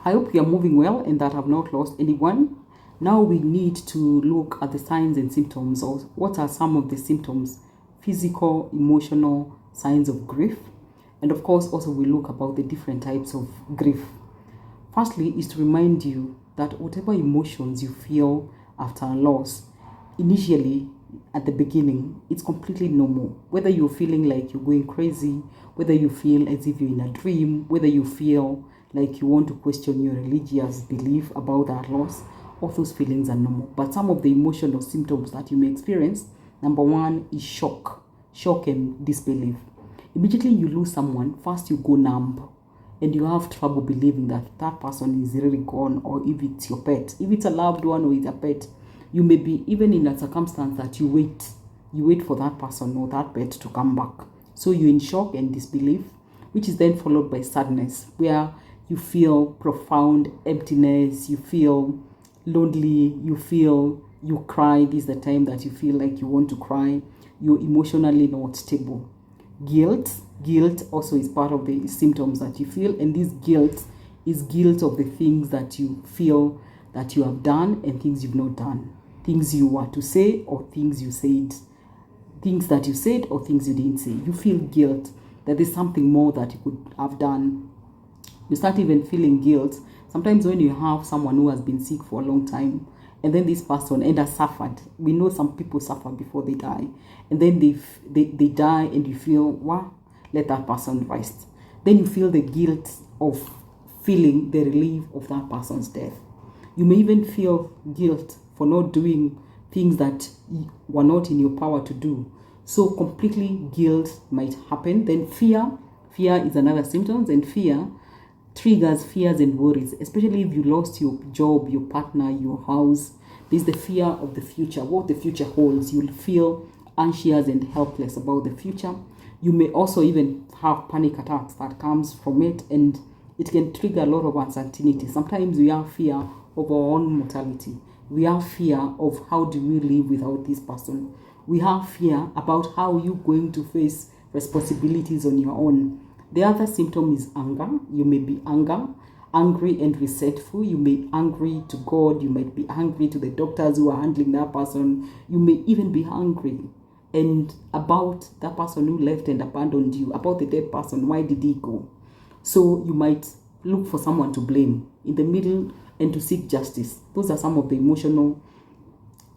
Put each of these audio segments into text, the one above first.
I hope you are moving well and that have not lost anyone. Now we need to look at the signs and symptoms, or what are some of the symptoms, physical, emotional signs of grief. And of course, also we look about the different types of grief. Firstly, is to remind you that whatever emotions you feel after a loss, initially at the beginning, it's completely normal. Whether you're feeling like you're going crazy, whether you feel as if you're in a dream, whether you feel like you want to question your religious belief about that loss, all those feelings are normal. But some of the emotional symptoms that you may experience, number one is shock and disbelief. Immediately you lose someone, first you go numb and you have trouble believing that that person is really gone, or if it's your pet, if it's a loved one or it's a pet, you may be even in a circumstance that you wait for that person or that pet to come back. So you're in shock and disbelief, which is then followed by sadness, where you feel profound emptiness, you feel lonely, you cry. This is the time that you feel like you want to cry. You're emotionally not stable. Guilt also is part of the symptoms that you feel, and this guilt is guilt of the things that you feel that you have done and things you've not done, things you were to say or things you said, things that you said or things you didn't say. You feel guilt that there's something more that you could have done. You start even feeling guilt sometimes when you have someone who has been sick for a long time, and then this person has suffered. We know some people suffer before they die, and then they die, and you feel, wow, let that person rest. Then you feel the guilt of feeling the relief of that person's death. You may even feel guilt for not doing things that were not in your power to do. So completely guilt might happen. Then fear is another symptom, and fear triggers fears and worries, especially if you lost your job, your partner, your house. There's the fear of the future, what the future holds. You'll feel anxious and helpless about the future. You may also even have panic attacks that comes from it, and it can trigger a lot of uncertainty. Sometimes we have fear of our own mortality. We have fear of how do we live without this person. We have fear about how you're going to face responsibilities on your own. The other symptom is anger. You may be angry and resentful. You may be angry to God. You might be angry to the doctors who are handling that person. You may even be angry and about that person who left and abandoned you, about the dead person. Why did he go? So you might look for someone to blame in the middle and to seek justice. Those are some of the emotional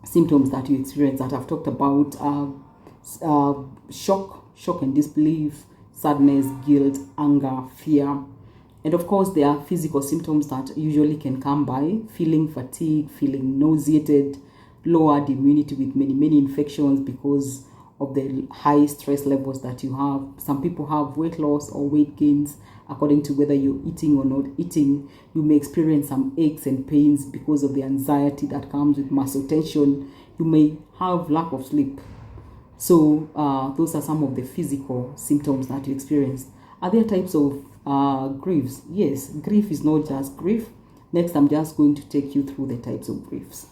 symptoms that you experience that I've talked about. Shock and disbelief, sadness, guilt, anger, fear. And of course, there are physical symptoms that usually can come by: feeling fatigue, feeling nauseated, lowered immunity with many infections because of the high stress levels that you have. Some people have weight loss or weight gains according to whether you're eating or not eating. You may experience some aches and pains because of the anxiety that comes with muscle tension. You may have lack of sleep. So those are some of the physical symptoms that you experience. Are there types of griefs? Yes, grief is not just grief. Next, I'm just going to take you through the types of griefs.